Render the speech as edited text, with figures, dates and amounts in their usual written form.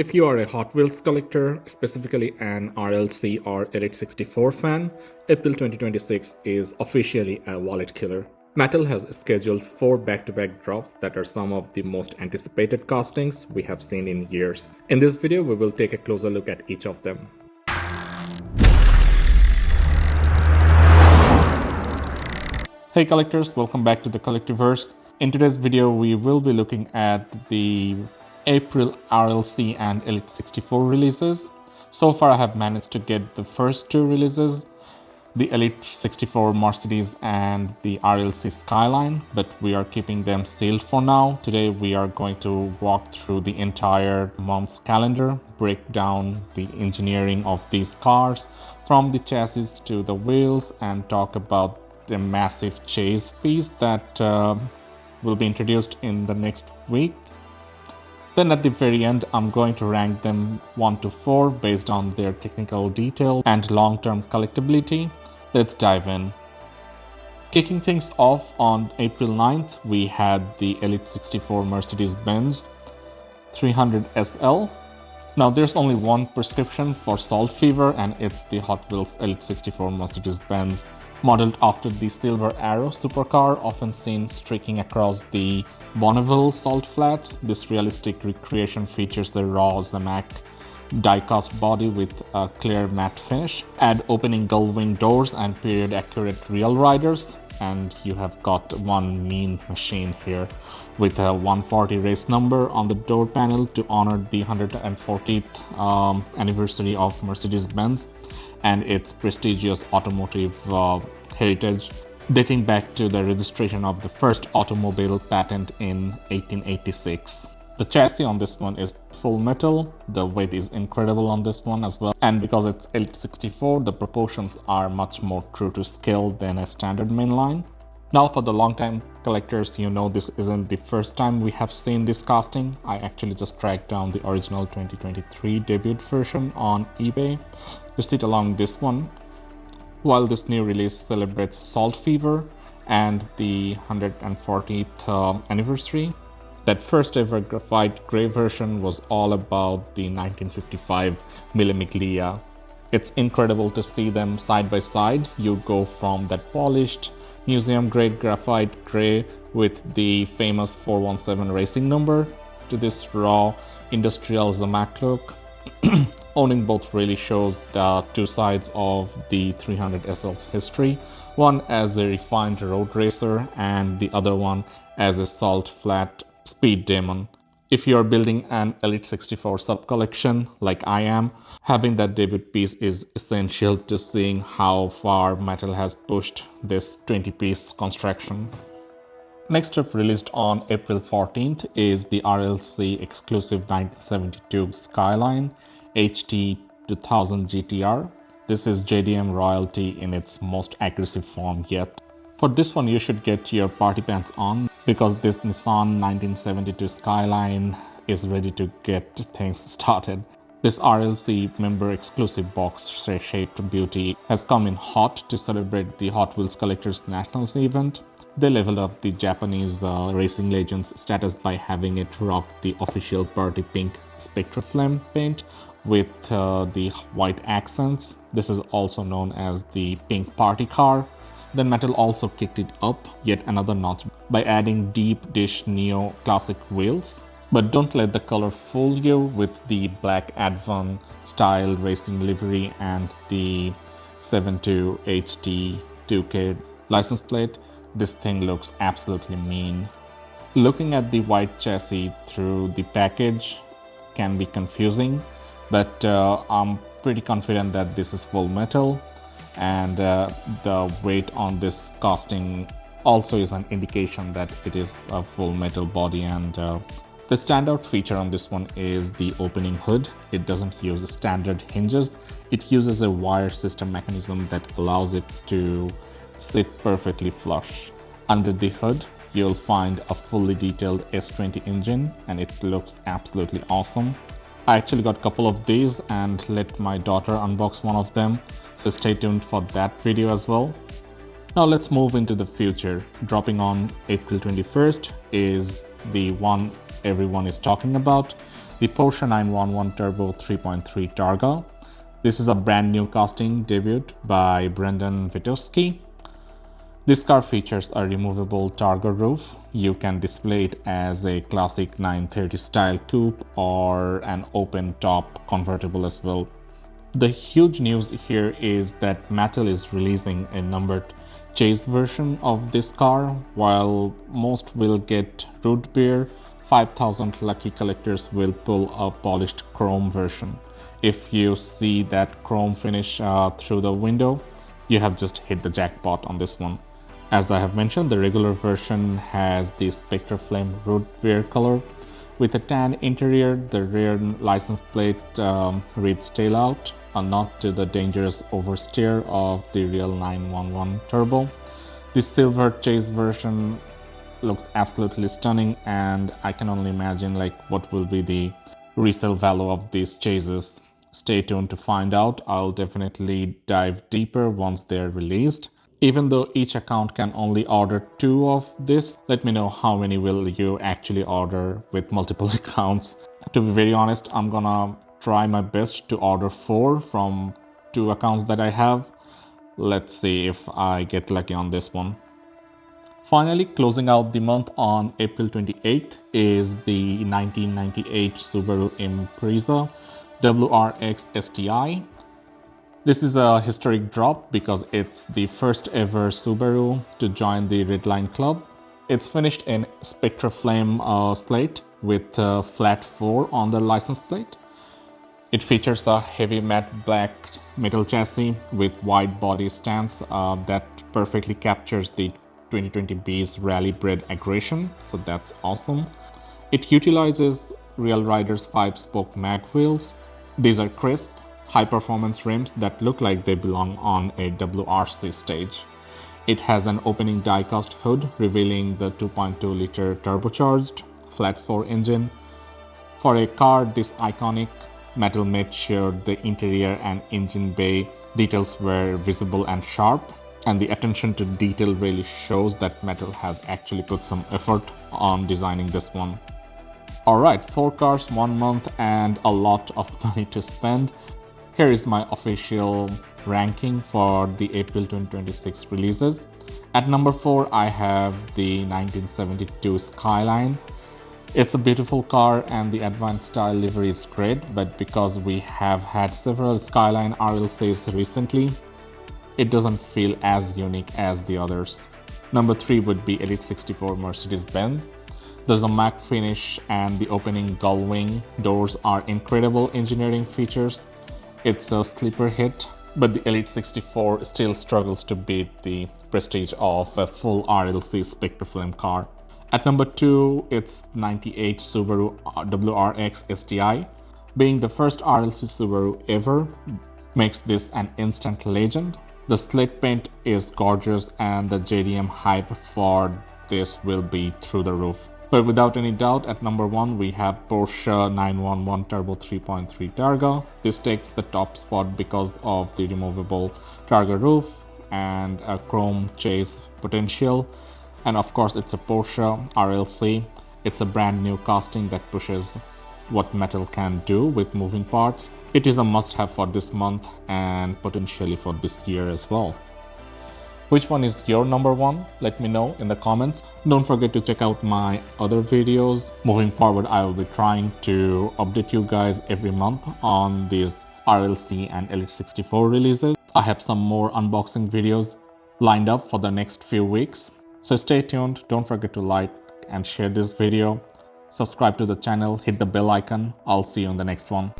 If you are a Hot Wheels collector, specifically an RLC or Elite 64 fan, April 2026 is officially a wallet killer. Mattel has scheduled 4 back-to-back drops that are some of the most anticipated castings we have seen in years. In this video, we will take a closer look at each of them. Hey collectors, welcome back to the Collectiverse. In today's video, we will be looking at the April RLC and Elite 64 releases. So far I have managed to get the first 2 releases, the Elite 64 Mercedes and the RLC Skyline, but we are keeping them sealed for now. Today we are going to walk through the entire month's calendar, break down the engineering of these cars from the chassis to the wheels, and talk about the massive chase piece that will be introduced in the next week. Then at the very end, I'm going to rank them 1 to 4 based on their technical detail and long-term collectability. Let's dive in. Kicking things off on April 9th, we had the Elite 64 Mercedes-Benz 300 SL. Now there's only one prescription for salt fever, and it's the Hot Wheels Elite 64 Mercedes-Benz, modeled after the Silver Arrow supercar often seen streaking across the Bonneville salt flats. This realistic recreation features the raw ZAMAC diecast body with a clear matte finish. Add opening gull wing doors and period accurate real riders, and you have got one mean machine here with a 140 race number on the door panel to honor the 140th anniversary of Mercedes-Benz and its prestigious automotive heritage, dating back to the registration of the first automobile patent in 1886. The chassis on this one is full metal. The weight is incredible on this one as well, and because it's Elite 64, the proportions are much more true to scale than a standard mainline. Now for the long-time collectors, you know this isn't the first time we have seen this casting. I actually just tracked down the original 2023 debut version on eBay to sit along this one, while this new release celebrates Salt Fever and the 140th anniversary. That first ever Graphite Gray version was all about the 1955 Mille Miglia. It's incredible to see them side by side. You go from that polished museum grade graphite gray with the famous 417 racing number to this raw industrial ZAMAC look. Owning both really shows the two sides of the 300 SL's history, one as a refined road racer and the other one as a salt flat speed demon. If you are building an Elite 64 sub-collection like I am, having that debut piece is essential to seeing how far Mattel has pushed this 20-piece construction. Next up, released on April 14th, is the RLC exclusive 1972 Skyline HT 2000 GTR. This is JDM royalty in its most aggressive form yet. For this one, you should get your party pants on, because this Nissan 1972 Skyline is ready to get things started. This RLC member exclusive box shaped beauty has come in hot to celebrate the Hot Wheels Collectors Nationals event. They leveled up the Japanese racing legends status by having it rock the official party pink Spectra Flame paint with the white accents. This is also known as the pink party car. Then Mattel also kicked it up yet another notch by adding deep dish neo classic wheels. But don't let the color fool you with the black ADVAN-style racing livery and the 72 HD 2K license plate. This thing looks absolutely mean. Looking at the white chassis through the package can be confusing, but I'm pretty confident that this is full metal, and the weight on this casting also is an indication that it is a full metal body. And the standout feature on this one is the opening hood. It doesn't use standard hinges. It uses a wire system mechanism that allows it to sit perfectly flush. Under the hood, you'll find a fully detailed S20 engine, and it looks absolutely awesome. I actually got a couple of these and let my daughter unbox one of them, so stay tuned for that video as well. Now let's move into the future. Dropping on April 21st is the one everyone is talking about, the Porsche 911 Turbo 3.3 Targa. This is a brand new casting debuted by Brendan Witowski. This car features a removable Targa roof. You can display it as a classic 930 style coupe or an open top convertible as well. The huge news here is that Mattel is releasing a numbered chase version of this car. While most will get root beer, 5,000 lucky collectors will pull a polished chrome version. If you see that chrome finish through the window, you have just hit the jackpot on this one. As I have mentioned, the regular version has the Spectre Flame root beer color with a tan interior. The rear license plate reads tail out, a nod to the dangerous oversteer of the real 911 Turbo. The silver chase version looks absolutely stunning, and I can only imagine what will be the resale value of these chases. Stay tuned to find out. I'll definitely dive deeper once they're released. Even though each account can only order 2 of this, let me know how many will you actually order with multiple accounts. To be very honest, I'm gonna try my best to order 4 from 2 accounts that I have. Let's see if I get lucky on this one. Finally, closing out the month on April 28th is the 1998 Subaru Impreza WRX STI. This is a historic drop because it's the first ever Subaru to join the Red Line Club. It's finished in Spectre Flame slate with flat 4 on the license plate. It features a heavy matte black metal chassis with wide body stance that perfectly captures the 2020B's rally bred aggression, so that's awesome. It utilizes Real Riders 5-spoke mag wheels. These are crisp, high-performance rims that look like they belong on a WRC stage. It has an opening diecast hood revealing the 2.2-liter turbocharged flat 4 engine. For a car this iconic, Mattel made sure the interior and engine bay details were visible and sharp, and the attention to detail really shows that Mattel has actually put some effort on designing this one. Alright, 4 cars, 1 month, and a lot of money to spend. Here is my official ranking for the April 2026 releases. At number 4, I have the 1972 Skyline. It's a beautiful car and the ADVAN-style livery is great, but because we have had several Skyline RLCs recently, it doesn't feel as unique as the others. Number 3 would be Elite 64 Mercedes-Benz. The ZAMAC finish and the opening gull wing doors are incredible engineering features. It's a sleeper hit, but the Elite 64 still struggles to beat the prestige of a full RLC Spectre Flame car. At number 2, it's 98 Subaru WRX STI. Being the first RLC Subaru ever makes this an instant legend. The slate paint is gorgeous and the JDM hype for this will be through the roof. But without any doubt, at number 1 we have Porsche 911 Turbo 3.3 Targa. This takes the top spot because of the removable Targa roof and a chrome chase potential. And of course it's a Porsche RLC. It's a brand new casting that pushes what Mattel can do with moving parts. It is a must-have for this month and potentially for this year as well. Which one is your number 1? Let me know in the comments. Don't forget to check out my other videos. Moving forward, I will be trying to update you guys every month on these RLC and Elite 64 releases. I have some more unboxing videos lined up for the next few weeks. So stay tuned. Don't forget to like and share this video. Subscribe to the channel, hit the bell icon. I'll see you in the next one.